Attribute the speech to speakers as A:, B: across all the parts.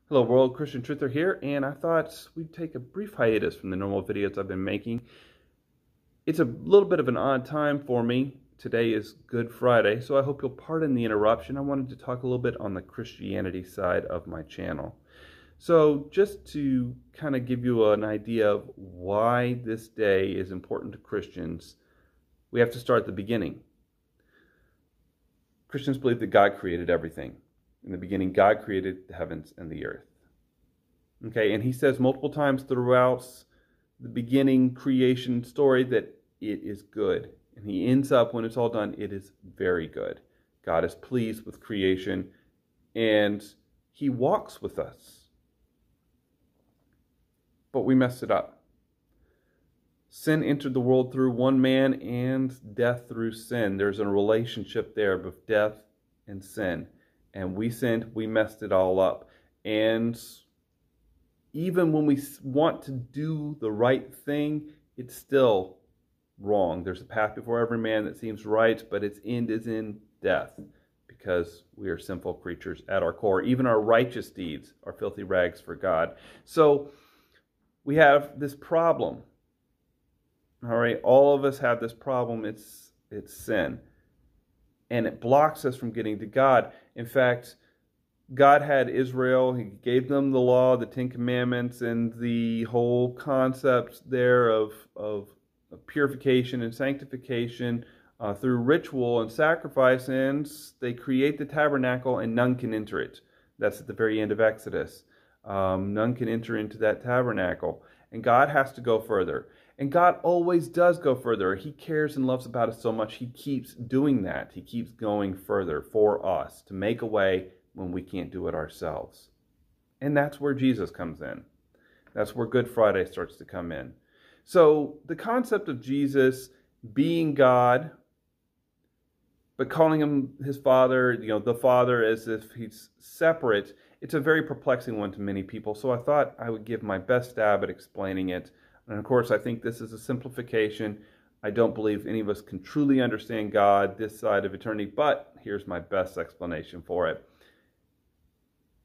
A: Hello world, Christian Truther here, and I thought we'd take a brief hiatus from the normal videos I've been making. It's a little bit of an odd time for me. Today is Good Friday, so I hope you'll pardon the interruption. I wanted to talk a little bit on the Christianity side of my channel. So just to kind of give you an idea of why this day is important to Christians, we have to start at the beginning. Christians believe that God created everything. In the beginning, God created the heavens and the earth. Okay, and he says multiple times throughout the beginning creation story that it is good. And he ends up, when it's all done, it is very good. God is pleased with creation, and he walks with us. But we messed it up. Sin entered the world through one man, and death through sin. There's a relationship there of death and sin. And we sinned, we messed it all up. And even when we want to do the right thing, it's still wrong. There's a path before every man that seems right, but its end is in death, because we are sinful creatures at our core. Even our righteous deeds are filthy rags for God. So we have this problem. All right, all of us have this problem. It's sin. And it blocks us from getting to God. In fact, God had Israel. He gave them the law, the Ten Commandments, and the whole concept there of purification and sanctification through ritual and sacrifice. And they create the tabernacle, and none can enter it. That's at the very end of Exodus. None can enter into that tabernacle. And God has to go further. And God always does go further. He cares and loves about us so much. He keeps doing that. He keeps going further for us to make a way when we can't do it ourselves. And that's where Jesus comes in. That's where Good Friday starts to come in. So the concept of Jesus being God, but calling him his Father, the Father, as if he's separate, it's a very perplexing one to many people. So I thought I would give my best stab at explaining it. And of course, I think this is a simplification. I don't believe any of us can truly understand God this side of eternity, but here's my best explanation for it.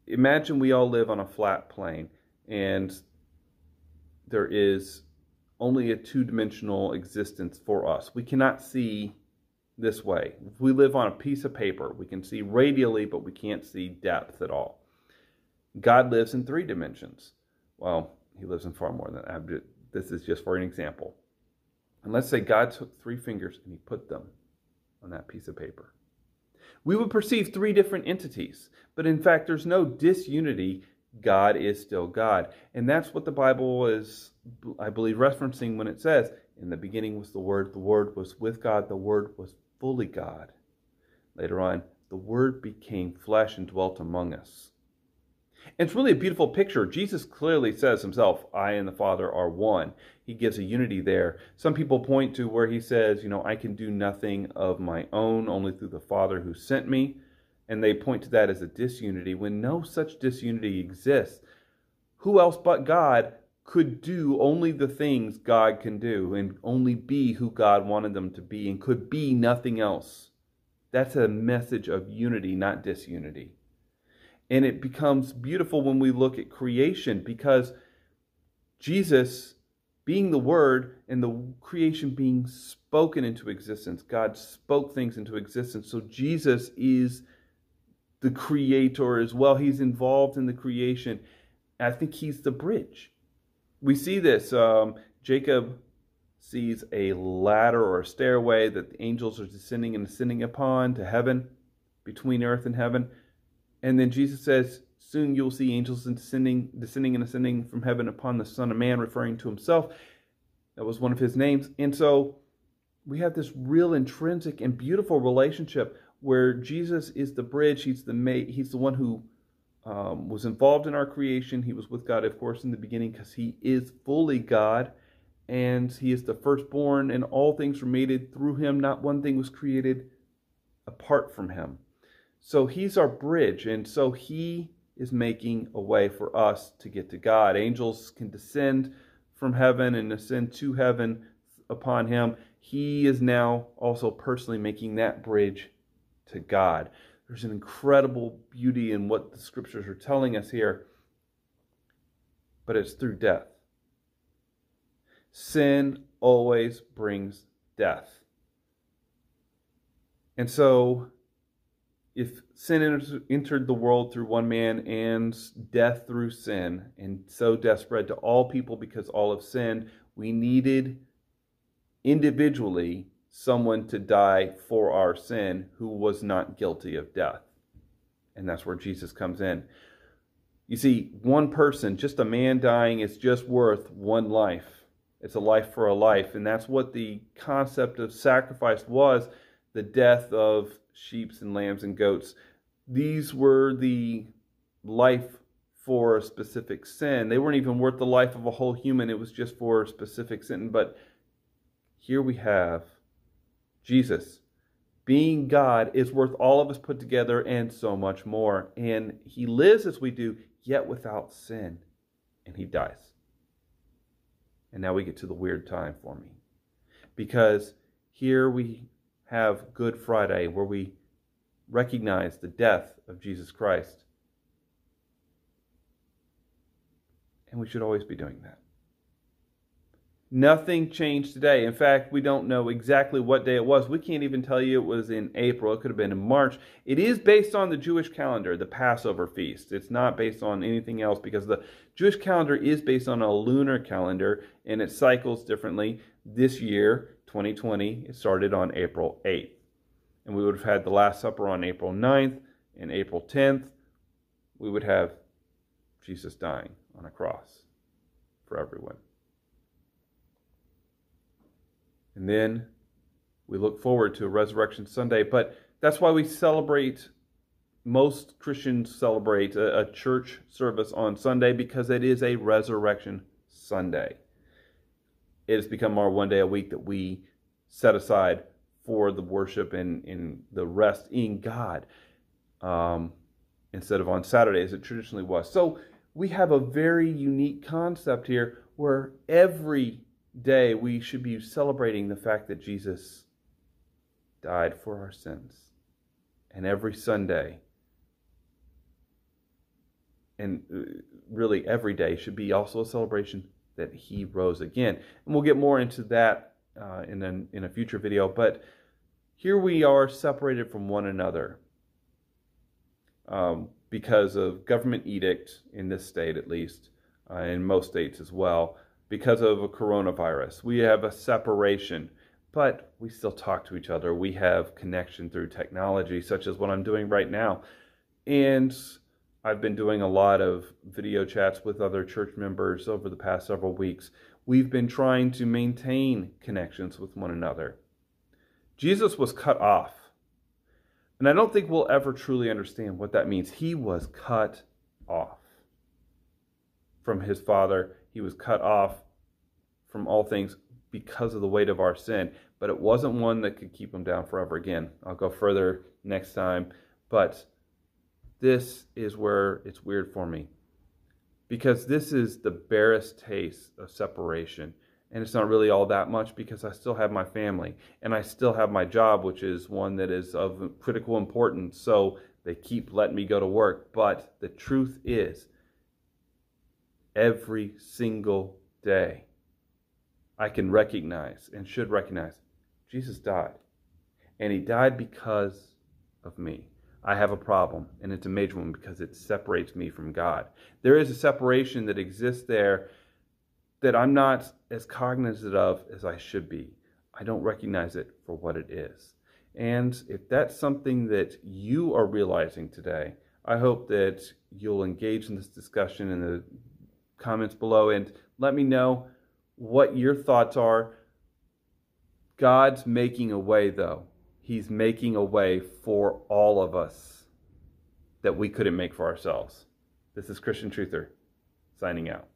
A: Imagine we all live on a flat plane, and there is only a two-dimensional existence for us. We cannot see this way. If we live on a piece of paper, we can see radially, but we can't see depth at all. God lives in three dimensions. Well, he lives in far more than that. This is just for an example. And let's say God took three fingers and he put them on that piece of paper. We would perceive three different entities, but in fact, there's no disunity. God is still God. And that's what the Bible is, I believe, referencing when it says, in the beginning was the Word was with God, the Word was fully God. Later on, the Word became flesh and dwelt among us. And it's really a beautiful picture. Jesus clearly says himself, I and the Father are one. He gives a unity there. Some people point to where he says, I can do nothing of my own, only through the Father who sent me. And they point to that as a disunity, when no such disunity exists. Who else but God could do only the things God can do, and only be who God wanted them to be, and could be nothing else? That's a message of unity, not disunity. And it becomes beautiful when we look at creation, because Jesus being the Word and the creation being spoken into existence, God spoke things into existence. So Jesus is the creator as well. He's involved in the creation. I think he's the bridge. We see this. Jacob sees a ladder or a stairway that the angels are descending and ascending upon to heaven, between earth and heaven. And then Jesus says, soon you'll see angels descending and ascending from heaven upon the Son of Man, referring to himself. That was one of his names. And so we have this real intrinsic and beautiful relationship where Jesus is the bridge. He's the one who was involved in our creation. He was with God, of course, in the beginning, because he is fully God. And he is the firstborn, and all things were made through him. Not one thing was created apart from him. So he's our bridge, and so he is making a way for us to get to God. Angels can descend from heaven and ascend to heaven upon him. He is now also personally making that bridge to God. There's an incredible beauty in what the scriptures are telling us here. but it's through death. Sin always brings death. And so, if sin entered the world through one man and death through sin, and so death spread to all people because all have sinned, we needed individually someone to die for our sin who was not guilty of death. And that's where Jesus comes in. You see, one person, just a man dying, is just worth one life. It's a life for a life. And that's what the concept of sacrifice was, the death of sheep and lambs and goats. These were the life for a specific sin. They weren't even worth the life of a whole human. It was just for a specific sin. But here we have Jesus. Being God is worth all of us put together and so much more. And he lives as we do, yet without sin. And he dies. And now we get to the weird time for me. Because here we have Good Friday, where we recognize the death of Jesus Christ. And we should always be doing that. Nothing changed today. In fact, we don't know exactly what day it was. We can't even tell you it was in April. It could have been in March. It is based on the Jewish calendar, the Passover feast. It's not based on anything else, because the Jewish calendar is based on a lunar calendar, and it cycles differently. This year, 2020, it started on April 8th. And we would have had the Last Supper on April 9th, and April 10th, we would have Jesus dying on a cross for everyone. And then we look forward to a Resurrection Sunday. But that's why we celebrate, most Christians celebrate a church service on Sunday, because it is a Resurrection Sunday. It has become our one day a week that we set aside for the worship and in the rest in God, instead of on Saturday as it traditionally was. So we have a very unique concept here, where every day we should be celebrating the fact that Jesus died for our sins. And every Sunday, and really every day, should be also a celebration that he rose again. And we'll get more into that in a future video. But here we are separated from one another because of government edict in this state, at least, in most states as well. Because of a coronavirus, we have a separation, but we still talk to each other. We have connection through technology, such as what I'm doing right now. And I've been doing a lot of video chats with other church members over the past several weeks. We've been trying to maintain connections with one another. Jesus was cut off. And I don't think we'll ever truly understand what that means. He was cut off from his Father. He was cut off from all things because of the weight of our sin. But it wasn't one that could keep him down forever again. I'll go further next time. But this is where it's weird for me, because this is the barest taste of separation. And it's not really all that much, because I still have my family and I still have my job, which is one that is of critical importance. So they keep letting me go to work. But the truth is, every single day, I can recognize and should recognize Jesus died. And he died because of me. I have a problem, and it's a major one, because it separates me from God. There is a separation that exists there that I'm not as cognizant of as I should be. I don't recognize it for what it is. And if that's something that you are realizing today, I hope that you'll engage in this discussion in the comments below and let me know what your thoughts are. God's making a way, though. He's making a way for all of us that we couldn't make for ourselves. This is Christian Truther, signing out.